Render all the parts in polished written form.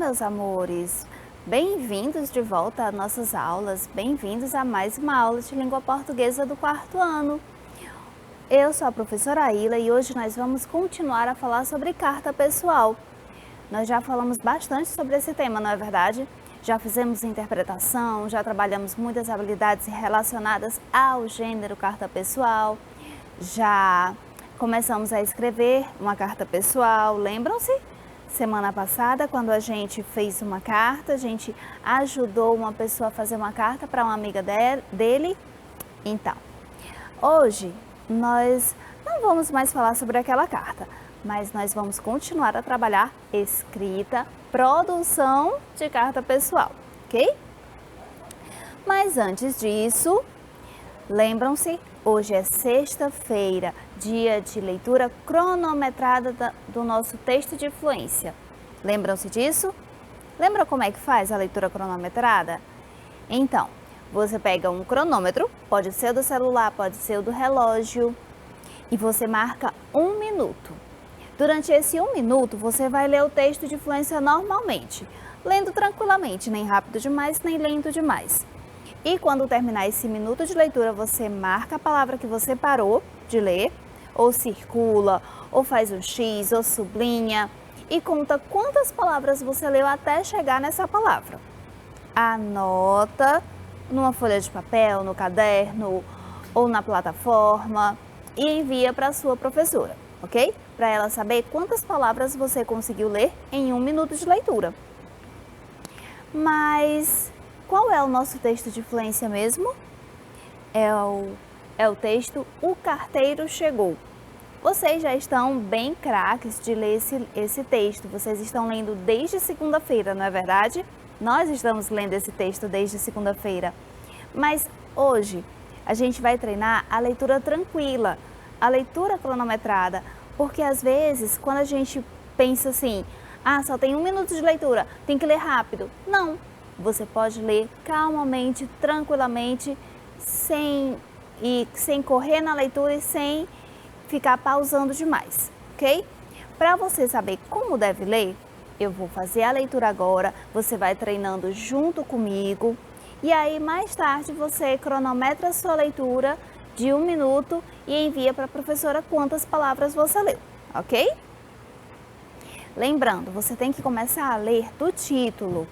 meus amores! Bem-vindos de volta às nossas aulas, bem-vindos a mais uma aula de língua portuguesa do quarto ano. Eu sou a professora Aila e hoje nós vamos continuar a falar sobre carta pessoal. Nós já falamos bastante sobre esse tema, não é verdade? Já fizemos interpretação, já trabalhamos muitas habilidades relacionadas ao gênero carta pessoal, já começamos a escrever uma carta pessoal, lembram-se? Semana passada, quando a gente fez uma carta, a gente ajudou uma pessoa a fazer uma carta para uma amiga dele. Então, hoje nós não vamos mais falar sobre aquela carta, mas nós vamos continuar a trabalhar escrita, produção de carta pessoal, ok? Mas antes disso, lembram-se, hoje é sexta-feira, dia de leitura cronometrada do nosso texto de fluência. Lembram-se disso? Lembra como é que faz a leitura cronometrada? Então, você pega um cronômetro, pode ser do celular, pode ser do relógio, e você marca 1 minuto. Durante esse 1 minuto, você vai ler o texto de fluência normalmente, lendo tranquilamente, nem rápido demais, nem lento demais. E quando terminar esse minuto de leitura, você marca a palavra que você parou de ler, ou circula, ou faz um X, ou sublinha, e conta quantas palavras você leu até chegar nessa palavra. Anota numa folha de papel, no caderno, ou na plataforma, e envia para a sua professora, ok? Para ela saber quantas palavras você conseguiu ler em 1 minuto de leitura. Mas qual é o nosso texto de fluência mesmo? É o texto O Carteiro Chegou. Vocês já estão bem craques de ler esse texto. Vocês estão lendo desde segunda-feira, não é verdade? Nós estamos lendo esse texto desde segunda-feira. Mas hoje a gente vai treinar a leitura tranquila, a leitura cronometrada. Porque às vezes, quando a gente pensa assim, só tem 1 minuto de leitura, tem que ler rápido. Não, você pode ler calmamente, tranquilamente, sem correr na leitura e sem ficar pausando demais, ok? Para você saber como deve ler, eu vou fazer a leitura agora, você vai treinando junto comigo e aí mais tarde você cronometra a sua leitura de 1 minuto e envia para a professora quantas palavras você leu, ok? Lembrando, você tem que começar a ler do título.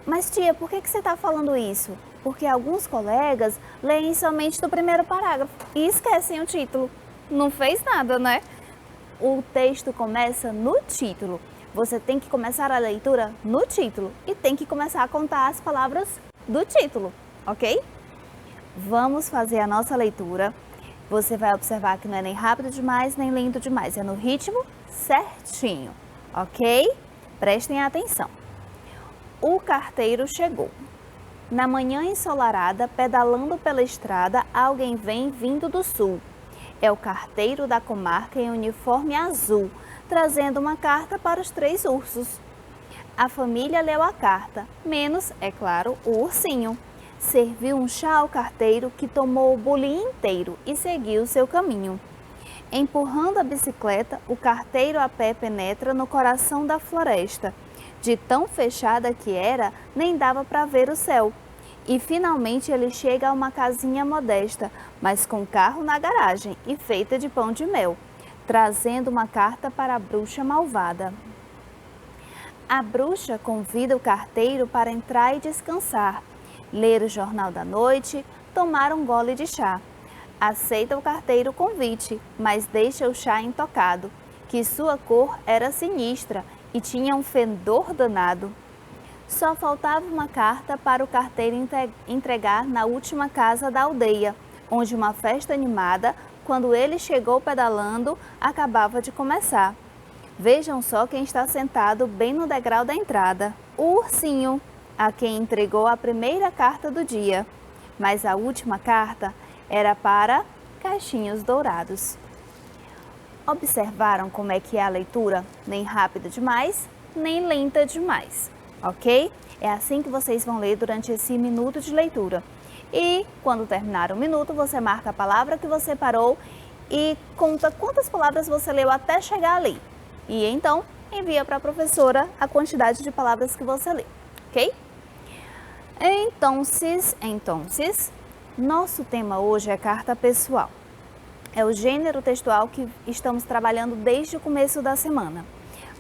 Mas tia, por que você está falando isso? Porque alguns colegas leem somente do primeiro parágrafo e esquecem o título. Não fez nada, né? O texto começa no título. Você tem que começar a leitura no título e tem que começar a contar as palavras do título, ok? Vamos fazer a nossa leitura. Você vai observar que não é nem rápido demais, nem lento demais. É no ritmo certinho, ok? Prestem atenção. O carteiro chegou. Na manhã ensolarada, pedalando pela estrada, alguém vem vindo do sul. É o carteiro da comarca em uniforme azul, trazendo uma carta para os 3 ursos. A família leu a carta, menos, é claro, o ursinho. Serviu um chá ao carteiro, que tomou o bolinho inteiro e seguiu seu caminho. Empurrando a bicicleta, o carteiro a pé penetra no coração da floresta. De tão fechada que era, nem dava para ver o céu. E finalmente ele chega a uma casinha modesta, mas com carro na garagem e feita de pão de mel, trazendo uma carta para a bruxa malvada. A bruxa convida o carteiro para entrar e descansar, ler o jornal da noite, tomar um gole de chá. Aceita o carteiro o convite, mas deixa o chá intocado, que sua cor era sinistra e tinha um fedor danado. Só faltava uma carta para o carteiro entregar na última casa da aldeia, onde uma festa animada, quando ele chegou pedalando, acabava de começar. Vejam só quem está sentado bem no degrau da entrada. O ursinho, a quem entregou a primeira carta do dia. Mas a última carta era para Caixinhos Dourados. Observaram como é que é a leitura? Nem rápida demais, nem lenta demais, ok? É assim que vocês vão ler durante esse minuto de leitura. E quando terminar o minuto, você marca a palavra que você parou e conta quantas palavras você leu até chegar ali. E então, envia para a professora a quantidade de palavras que você lê, ok? Então, nosso tema hoje é carta pessoal. É o gênero textual que estamos trabalhando desde o começo da semana.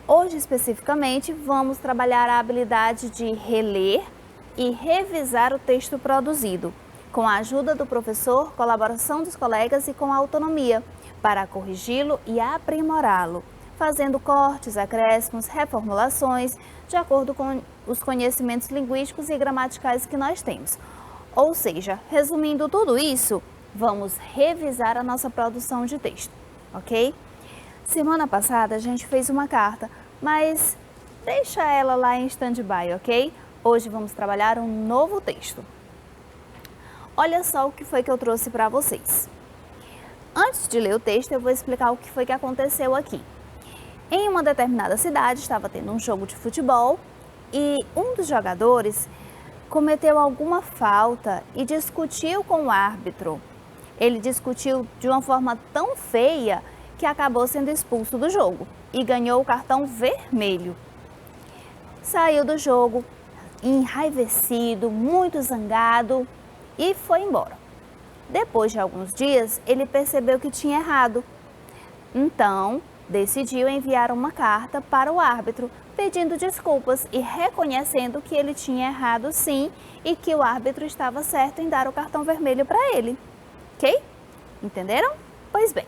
Hoje, especificamente, vamos trabalhar a habilidade de reler e revisar o texto produzido, com a ajuda do professor, colaboração dos colegas e com autonomia, para corrigi-lo e aprimorá-lo, fazendo cortes, acréscimos, reformulações, de acordo com os conhecimentos linguísticos e gramaticais que nós temos. Ou seja, resumindo tudo isso, vamos revisar a nossa produção de texto, ok? Semana passada a gente fez uma carta, mas deixa ela lá em stand-by, ok? Hoje vamos trabalhar um novo texto. Olha só o que foi que eu trouxe para vocês. Antes de ler o texto, eu vou explicar o que foi que aconteceu aqui. Em uma determinada cidade, estava tendo um jogo de futebol e um dos jogadores cometeu alguma falta e discutiu com o árbitro. Ele discutiu de uma forma tão feia que acabou sendo expulso do jogo e ganhou o cartão vermelho. Saiu do jogo enraivecido, muito zangado e foi embora. Depois de alguns dias, ele percebeu que tinha errado. Então, decidiu enviar uma carta para o árbitro pedindo desculpas e reconhecendo que ele tinha errado sim e que o árbitro estava certo em dar o cartão vermelho para ele. Ok? Entenderam? Pois bem.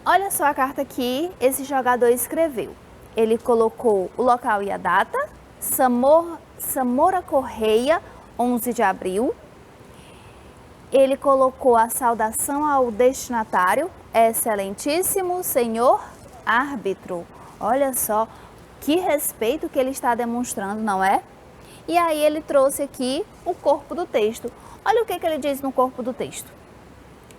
Olha só a carta que esse jogador escreveu. Ele colocou o local e a data, Samora Correia, 11 de abril. Ele colocou a saudação ao destinatário, excelentíssimo senhor árbitro. Olha só que respeito que ele está demonstrando, não é? E aí ele trouxe aqui o corpo do texto. Olha o que ele diz no corpo do texto.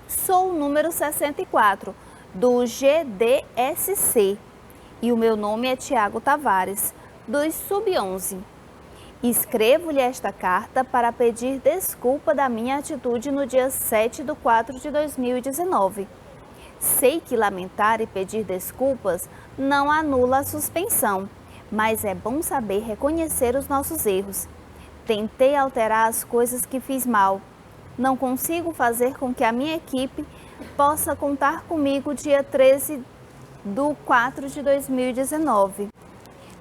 Sou o número 64 do GDSC e o meu nome é Tiago Tavares, dos Sub-11. Escrevo-lhe esta carta para pedir desculpa da minha atitude no dia 7/4/2019. Sei que lamentar e pedir desculpas não anula a suspensão, mas é bom saber reconhecer os nossos erros. Tentei alterar as coisas que fiz mal. Não consigo fazer com que a minha equipe possa contar comigo dia 13/4/2019.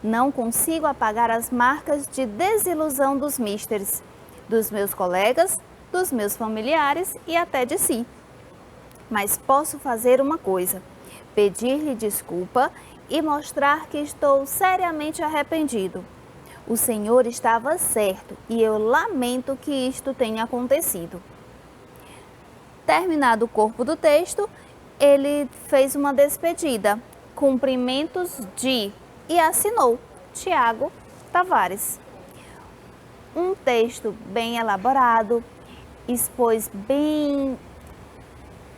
Não consigo apagar as marcas de desilusão dos misters, dos meus colegas, dos meus familiares e até de si. Mas posso fazer uma coisa, pedir-lhe desculpa e mostrar que estou seriamente arrependido. O Senhor estava certo e eu lamento que isto tenha acontecido. Terminado o corpo do texto, ele fez uma despedida, cumprimentos de... e assinou, Tiago Tavares. Um texto bem elaborado, expôs bem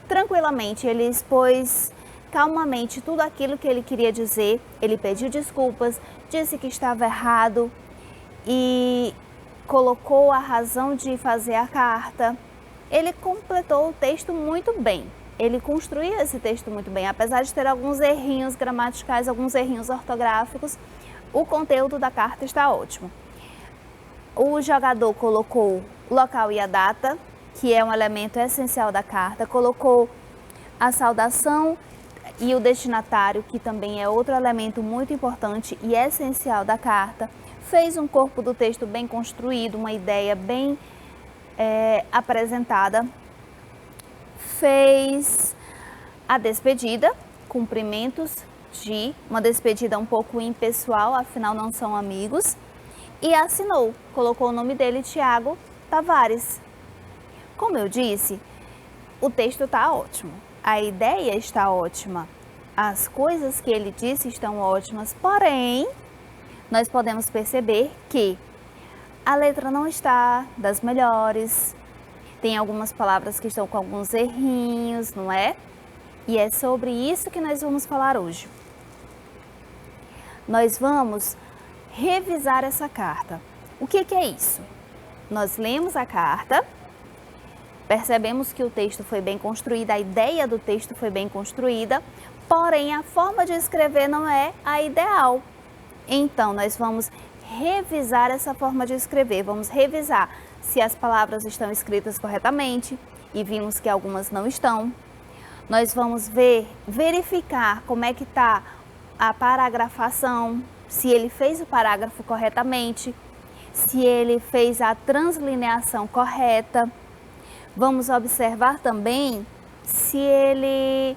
tranquilamente, ele expôs calmamente tudo aquilo que ele queria dizer, ele pediu desculpas, disse que estava errado e colocou a razão de fazer a carta. Ele completou o texto muito bem. Ele construiu esse texto muito bem, apesar de ter alguns errinhos gramaticais, alguns errinhos ortográficos, o conteúdo da carta está ótimo. O jogador colocou o local e a data, que é um elemento essencial da carta, colocou a saudação e o destinatário, que também é outro elemento muito importante e essencial da carta, fez um corpo do texto bem construído, uma ideia bem apresentada, fez a despedida, cumprimentos de uma despedida um pouco impessoal, afinal não são amigos, e assinou, colocou o nome dele, Tiago Tavares. Como eu disse, o texto está ótimo, a ideia está ótima, as coisas que ele disse estão ótimas, porém, nós podemos perceber que a letra não está das melhores, tem algumas palavras que estão com alguns errinhos, não é? E é sobre isso que nós vamos falar hoje. Nós vamos revisar essa carta. O que é isso? Nós lemos a carta, percebemos que o texto foi bem construído, a ideia do texto foi bem construída, porém a forma de escrever não é a ideal. Então, nós vamos revisar essa forma de escrever, vamos revisar se as palavras estão escritas corretamente, e vimos que algumas não estão. Nós vamos verificar como é que está a paragrafação, se ele fez o parágrafo corretamente, se ele fez a translineação correta. Vamos observar também se ele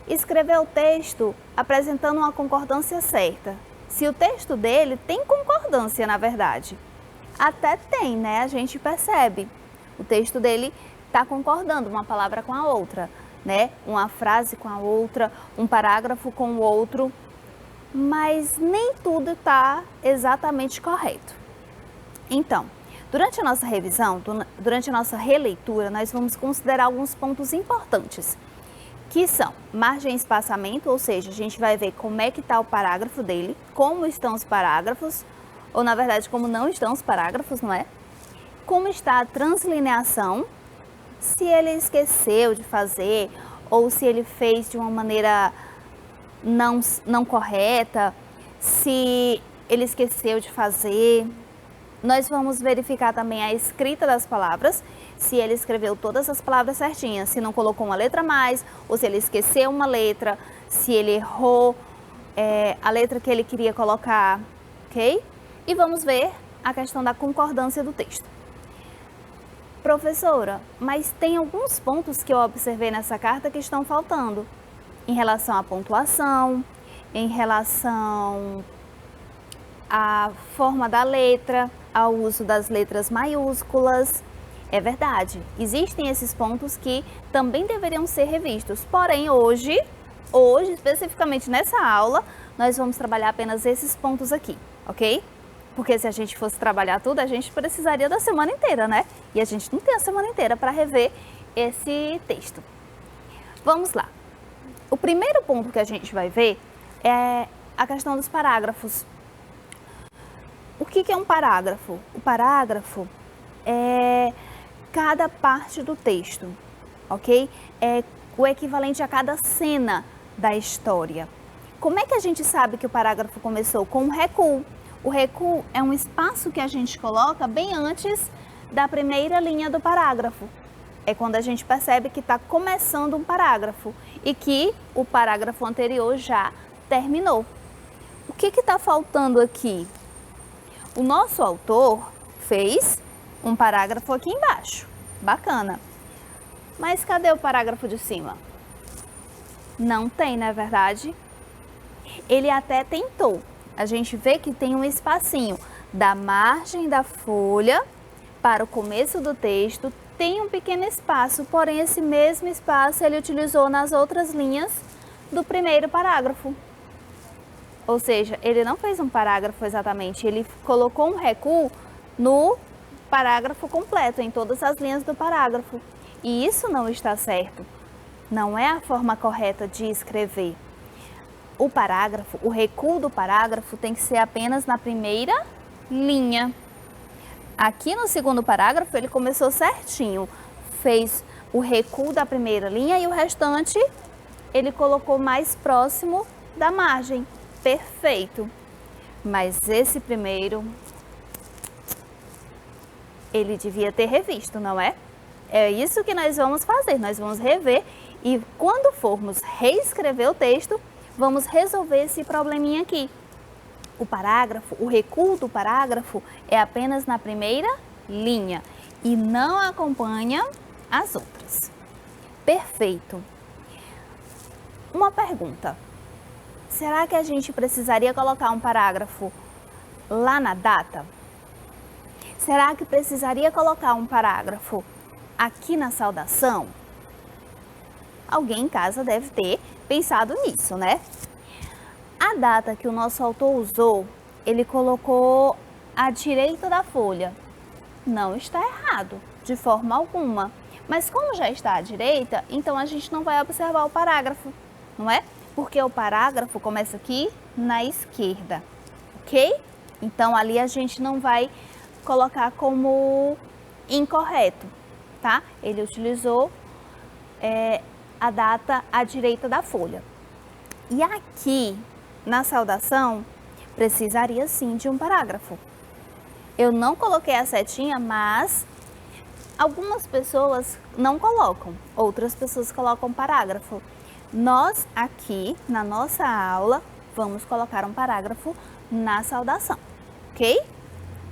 escreveu o texto apresentando uma concordância certa. Se o texto dele tem concordância, na verdade. Até tem, né? A gente percebe. O texto dele está concordando uma palavra com a outra, né? Uma frase com a outra, um parágrafo com o outro, mas nem tudo está exatamente correto. Então, durante a nossa revisão, durante a nossa releitura, nós vamos considerar alguns pontos importantes, que são margem e espaçamento, ou seja, a gente vai ver como é que está o parágrafo dele, como estão os parágrafos, ou na verdade como não estão os parágrafos, não é? Como está a translineação, se ele esqueceu de fazer ou se ele fez de uma maneira não correta, se ele esqueceu de fazer. Nós vamos verificar também a escrita das palavras, se ele escreveu todas as palavras certinhas, se não colocou uma letra a mais, ou se ele esqueceu uma letra, se ele errou a letra que ele queria colocar, ok? E vamos ver a questão da concordância do texto. Professora, mas tem alguns pontos que eu observei nessa carta que estão faltando, em relação à pontuação, em relação à forma da letra, ao uso das letras maiúsculas. É verdade, existem esses pontos que também deveriam ser revistos, porém hoje, especificamente nessa aula, nós vamos trabalhar apenas esses pontos aqui, ok? Porque se a gente fosse trabalhar tudo, a gente precisaria da semana inteira, né? E a gente não tem a semana inteira para rever esse texto. Vamos lá. O primeiro ponto que a gente vai ver é a questão dos parágrafos. O que é um parágrafo? O parágrafo é cada parte do texto, ok? É o equivalente a cada cena da história. Como é que a gente sabe que o parágrafo começou? Com um recuo. O recuo é um espaço que a gente coloca bem antes da primeira linha do parágrafo. É quando a gente percebe que está começando um parágrafo e que o parágrafo anterior já terminou. O que está faltando aqui? O nosso autor fez um parágrafo aqui embaixo. Bacana. Mas cadê o parágrafo de cima? Não tem, não é verdade? Ele até tentou. A gente vê que tem um espacinho da margem da folha para o começo do texto, tem um pequeno espaço, porém esse mesmo espaço ele utilizou nas outras linhas do primeiro parágrafo. Ou seja, ele não fez um parágrafo exatamente, ele colocou um recuo no parágrafo completo, em todas as linhas do parágrafo. E isso não está certo, não é a forma correta de escrever. O parágrafo, o recuo do parágrafo tem que ser apenas na primeira linha. Aqui no segundo parágrafo ele começou certinho, fez o recuo da primeira linha e o restante ele colocou mais próximo da margem. Perfeito. Mas esse primeiro, ele devia ter revisto, não é? É isso que nós vamos fazer, nós vamos rever e quando formos reescrever o texto, vamos resolver esse probleminha aqui. O parágrafo, o recuo do parágrafo é apenas na primeira linha e não acompanha as outras. Perfeito. Uma pergunta. Será que a gente precisaria colocar um parágrafo lá na data? Será que precisaria colocar um parágrafo aqui na saudação? Alguém em casa deve ter pensado nisso, né? A data que o nosso autor usou, ele colocou à direita da folha. Não está errado, de forma alguma. Mas como já está à direita, então a gente não vai observar o parágrafo, não é? Porque o parágrafo começa aqui na esquerda, ok? Então ali a gente não vai colocar como incorreto, tá? Ele utilizou a data à direita da folha. E aqui, na saudação, precisaria sim de um parágrafo. Eu não coloquei a setinha, mas algumas pessoas não colocam, outras pessoas colocam parágrafo. Nós aqui, na nossa aula, vamos colocar um parágrafo na saudação, ok?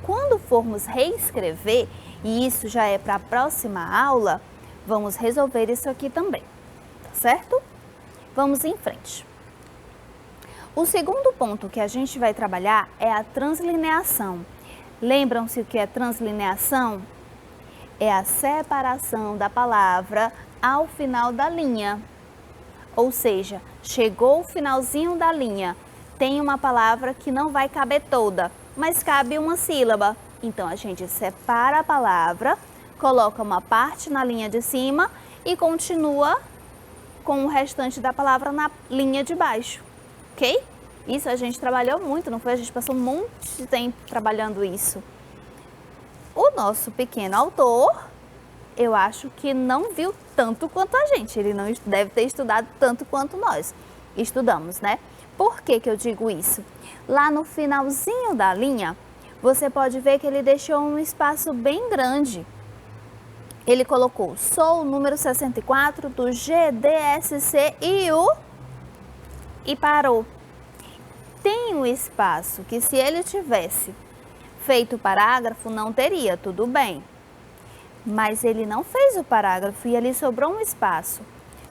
Quando formos reescrever, e isso já é para a próxima aula, vamos resolver isso aqui também, tá certo? Vamos em frente. O segundo ponto que a gente vai trabalhar é a translineação. Lembram-se o que é translineação? É a separação da palavra ao final da linha. Ou seja, chegou o finalzinho da linha, tem uma palavra que não vai caber toda, mas cabe uma sílaba. Então, a gente separa a palavra, coloca uma parte na linha de cima e continua com o restante da palavra na linha de baixo, ok? Isso a gente trabalhou muito, não foi? A gente passou um monte de tempo trabalhando isso. O nosso pequeno autor, eu acho que não viu tanto quanto a gente. Ele não deve ter estudado tanto quanto nós estudamos, né? Por que que eu digo isso? Lá no finalzinho da linha, você pode ver que ele deixou um espaço bem grande. Ele colocou, sou o número 64 do GDSC e parou. Tem um espaço que, se ele tivesse feito o parágrafo, não teria, tudo bem. Mas ele não fez o parágrafo e ali sobrou um espaço.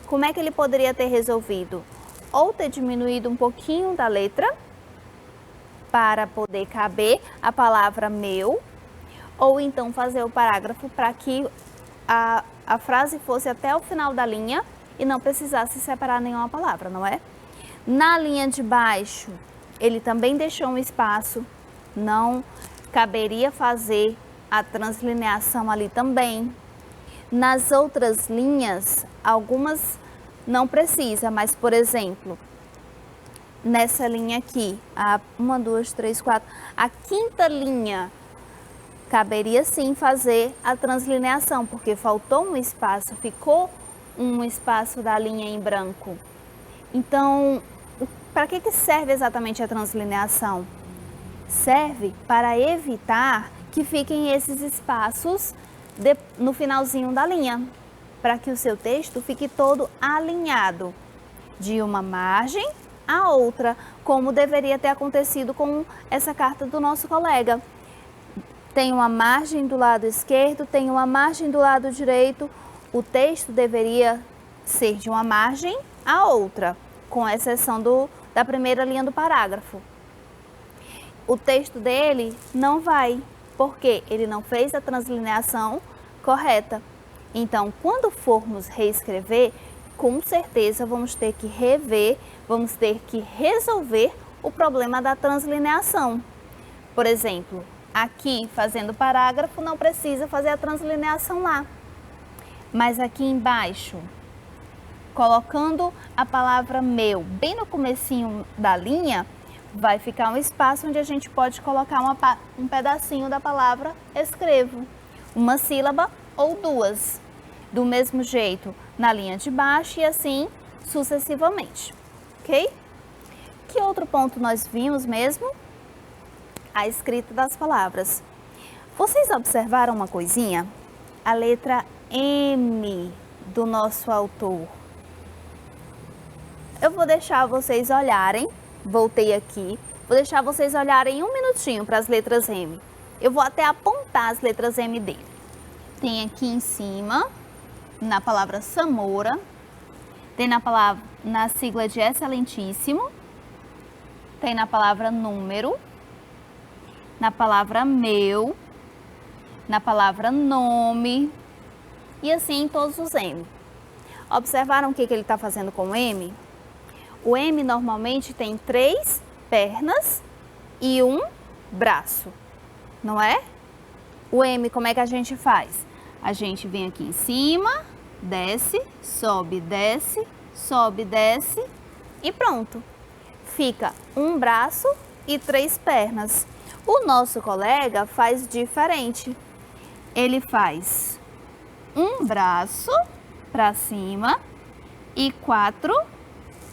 Como é que ele poderia ter resolvido? Ou ter diminuído um pouquinho da letra para poder caber a palavra meu, ou então fazer o parágrafo para que a frase fosse até o final da linha e não precisasse separar nenhuma palavra, não é? Na linha de baixo, ele também deixou um espaço, não caberia fazer a translineação ali também. Nas outras linhas, algumas não precisa, mas, por exemplo, nessa linha aqui, a 1, 2, 3, 4, a quinta linha, caberia sim fazer a translineação, porque faltou um espaço, ficou um espaço da linha em branco. Então, para que serve exatamente a translineação? Serve para evitar que fiquem esses espaços no finalzinho da linha, para que o seu texto fique todo alinhado de uma margem a outra, como deveria ter acontecido com essa carta do nosso colega. Tem uma margem do lado esquerdo, tem uma margem do lado direito. O texto deveria ser de uma margem a outra, com exceção da primeira linha do parágrafo. O texto dele não vai, porque ele não fez a translineação correta. Então, quando formos reescrever, com certeza vamos ter que rever, vamos ter que resolver o problema da translineação. Por exemplo, aqui fazendo parágrafo não precisa fazer a translineação lá. Mas aqui embaixo, colocando a palavra meu bem no comecinho da linha, vai ficar um espaço onde a gente pode colocar um pedacinho da palavra escrevo, uma sílaba ou duas. Do mesmo jeito na linha de baixo e assim sucessivamente, ok? Que outro ponto nós vimos mesmo? A escrita das palavras. Vocês observaram uma coisinha? A letra M do nosso autor. Eu vou deixar vocês olharem, voltei aqui, vou deixar vocês olharem um minutinho para as letras M. Eu vou até apontar as letras M dele. Tem aqui em cima, na palavra Samora, tem na sigla de excelentíssimo, tem na palavra número, na palavra meu, na palavra nome e assim em todos os M. Observaram o que ele está fazendo com o M? O M normalmente tem 3 pernas e um braço, não é? O M, como é que a gente faz? A gente vem aqui em cima, desce, sobe, desce e pronto. Fica um braço e 3 pernas. O nosso colega faz diferente. Ele faz um braço para cima e 4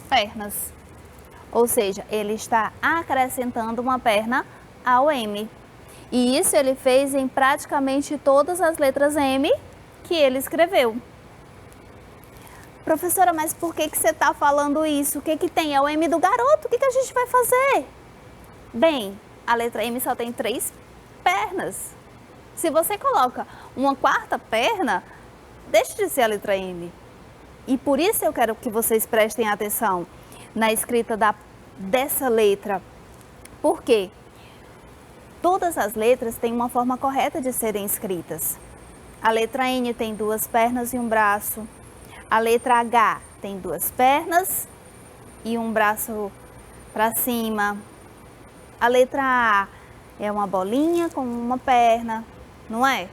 pernas. Ou seja, ele está acrescentando uma perna ao M. E isso ele fez em praticamente todas as letras M que ele escreveu. Professora, mas por que você está falando isso? O que tem? É o M do garoto, o que a gente vai fazer? Bem, a letra M só tem 3 pernas. Se você coloca uma 4ª perna, deixa de ser a letra M. E por isso eu quero que vocês prestem atenção na escrita dessa letra. Por quê? Todas as letras têm uma forma correta de serem escritas. A letra N tem 2 pernas e um braço. A letra H tem 2 pernas e um braço para cima. A letra A é uma bolinha com uma perna, não é?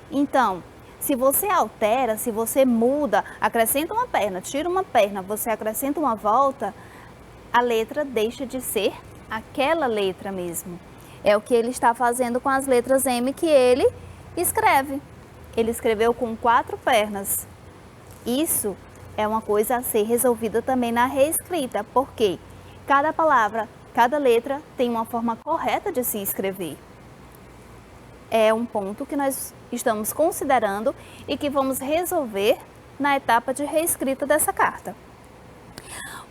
Então, se você altera, se você muda, acrescenta uma perna, tira uma perna, você acrescenta uma volta, a letra deixa de ser aquela letra mesmo. É o que ele está fazendo com as letras M que ele escreve. Ele escreveu com 4 pernas. Isso é uma coisa a ser resolvida também na reescrita, porque cada palavra, cada letra tem uma forma correta de se escrever. É um ponto que nós estamos considerando e que vamos resolver na etapa de reescrita dessa carta.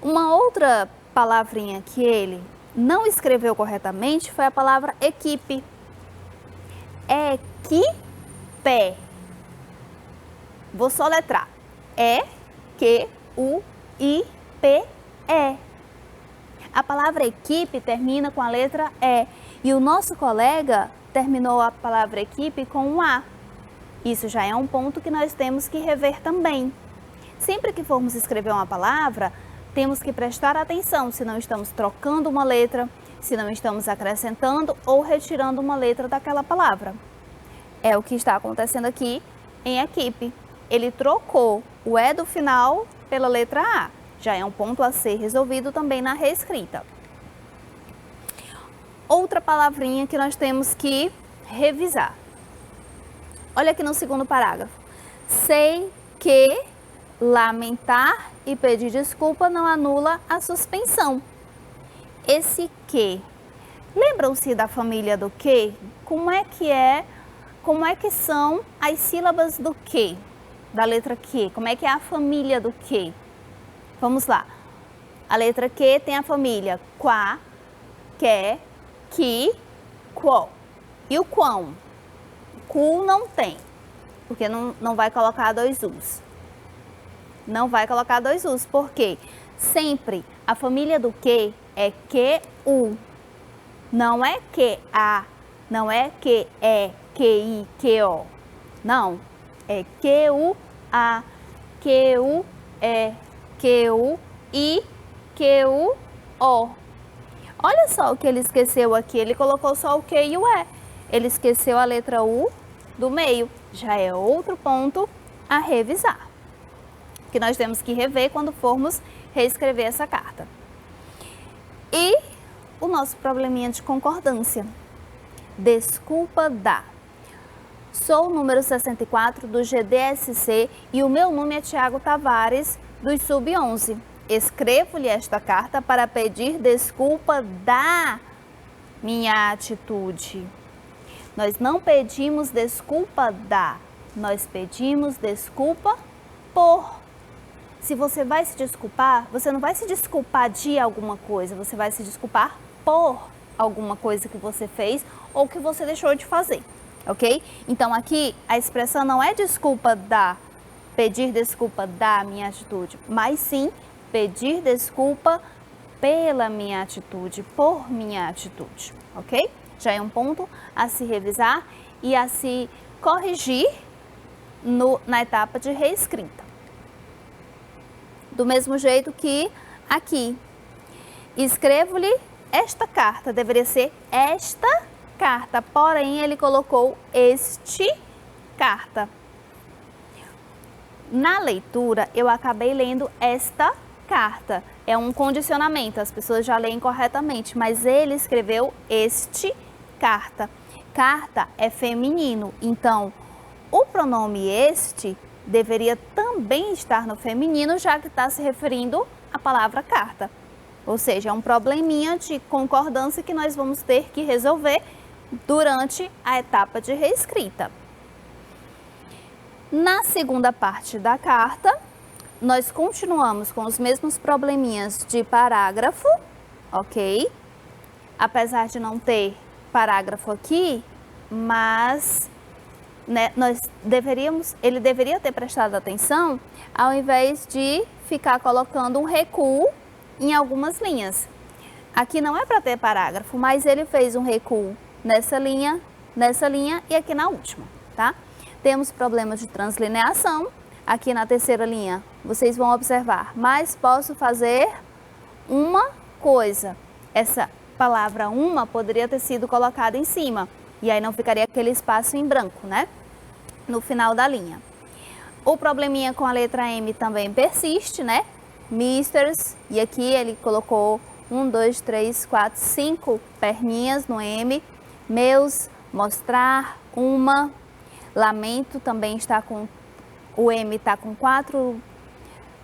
Uma outra palavrinha que ele não escreveu corretamente foi a palavra equipe. Equipe. Vou soletrar. E-Q-U-I-P-E. A palavra equipe termina com a letra E e o nosso colega terminou a palavra equipe com um A. Isso já é um ponto que nós temos que rever também. Sempre que formos escrever uma palavra, temos que prestar atenção se não estamos trocando uma letra, se não estamos acrescentando ou retirando uma letra daquela palavra. É o que está acontecendo aqui em equipe. Ele trocou o E do final pela letra A. Já é um ponto a ser resolvido também na reescrita. Outra palavrinha que nós temos que revisar. Olha aqui no segundo parágrafo. Sei que lamentar e pedir desculpa não anula a suspensão. Esse que, lembram-se da família do que? Como é que são as sílabas do que? Da letra Q, como é que é a família do que? Vamos lá. A letra Q tem a família quá, que, que, quo. E o quão? Cu não tem, porque não vai colocar 2 U's. Não vai colocar 2 U's, porque sempre a família do que é QU. Não é QA, não é QE, QI, QO. Não, é QUA, QE, QI, QO. Olha só o que ele esqueceu aqui, ele colocou só o Q e o E. Ele esqueceu a letra U do meio. Já é outro ponto a revisar, que nós temos que rever quando formos reescrever essa carta. E o nosso probleminha de concordância. Desculpa da. Sou o número 64 do GDSC e o meu nome é Tiago Tavares, dos Sub-11. Escrevo-lhe esta carta para pedir desculpa da minha atitude. Nós não pedimos desculpa da, nós pedimos desculpa por. Se você vai se desculpar, você não vai se desculpar de alguma coisa, você vai se desculpar por alguma coisa que você fez ou que você deixou de fazer, ok? Então aqui a expressão não é desculpa da, pedir desculpa da minha atitude, mas sim pedir desculpa pela minha atitude, por minha atitude, ok? Já é um ponto a se revisar e a se corrigir na etapa de reescrita. Do mesmo jeito que aqui, escrevo-lhe esta carta, deveria ser esta carta, porém ele colocou este carta. Na leitura, eu acabei lendo esta carta. É um condicionamento, as pessoas já leem corretamente, mas ele escreveu este carta. Carta é feminino, então o pronome este deveria também estar no feminino, já que está se referindo à palavra carta, Ou seja, é um probleminha de concordância que nós vamos ter que resolver durante a etapa de reescrita. Na segunda parte da carta, nós continuamos com os mesmos probleminhas de parágrafo, ok? Apesar de não ter parágrafo aqui, mas né, ele deveria ter prestado atenção ao invés de ficar colocando um recuo em algumas linhas. Aqui não é para ter parágrafo, mas ele fez um recuo nessa linha e aqui na última, tá? Temos problemas de translineação. Aqui na terceira linha, vocês vão observar, mas posso fazer uma coisa. Essa palavra uma poderia ter sido colocada em cima, e aí não ficaria aquele espaço em branco, né? No final da linha. O probleminha com a letra M também persiste, né? Misters, e aqui ele colocou 1, 2, 3, 4, 5 perninhas no M. Meus, mostrar, uma. Lamento também está com, o M está com 4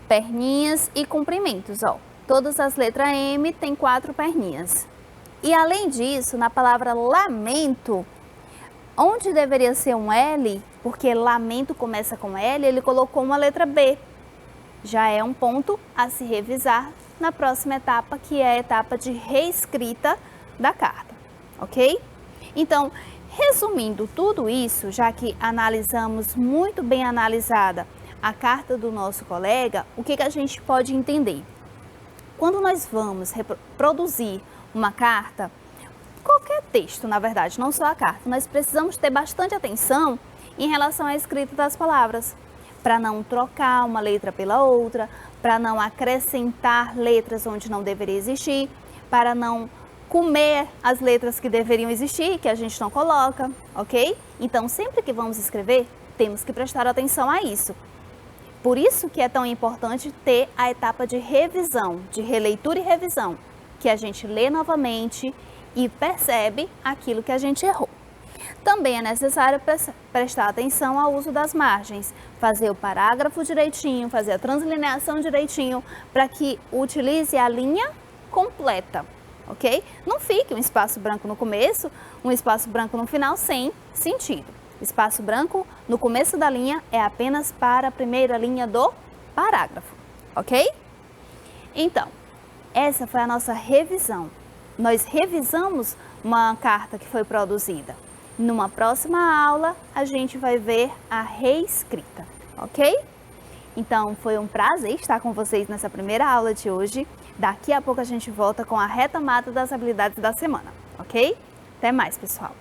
perninhas e comprimentos, ó. Todas as letras M têm 4 perninhas. E além disso, na palavra lamento, onde deveria ser um L, porque lamento começa com L, ele colocou uma letra B. Já é um ponto a se revisar na próxima etapa, que é a etapa de reescrita da carta, ok? Então, resumindo tudo isso, já que analisamos muito bem analisada a carta do nosso colega, o que a gente pode entender? Quando nós vamos reproduzir uma carta, qualquer texto, na verdade, não só a carta, nós precisamos ter bastante atenção em relação à escrita das palavras, para não trocar uma letra pela outra, para não acrescentar letras onde não deveria existir, para não comer as letras que deveriam existir, que a gente não coloca, ok? Então, sempre que vamos escrever, temos que prestar atenção a isso. Por isso que é tão importante ter a etapa de revisão, de releitura e revisão, que a gente lê novamente e percebe aquilo que a gente errou. Também é necessário prestar atenção ao uso das margens, fazer o parágrafo direitinho, fazer a translineação direitinho, para que utilize a linha completa, ok? Não fique um espaço branco no começo, um espaço branco no final sem sentido. Espaço branco no começo da linha é apenas para a primeira linha do parágrafo, ok? Então, essa foi a nossa revisão. Nós revisamos uma carta que foi produzida. Numa próxima aula, a gente vai ver a reescrita, ok? Então, foi um prazer estar com vocês nessa primeira aula de hoje. Daqui a pouco a gente volta com a retomada das habilidades da semana, ok? Até mais, pessoal!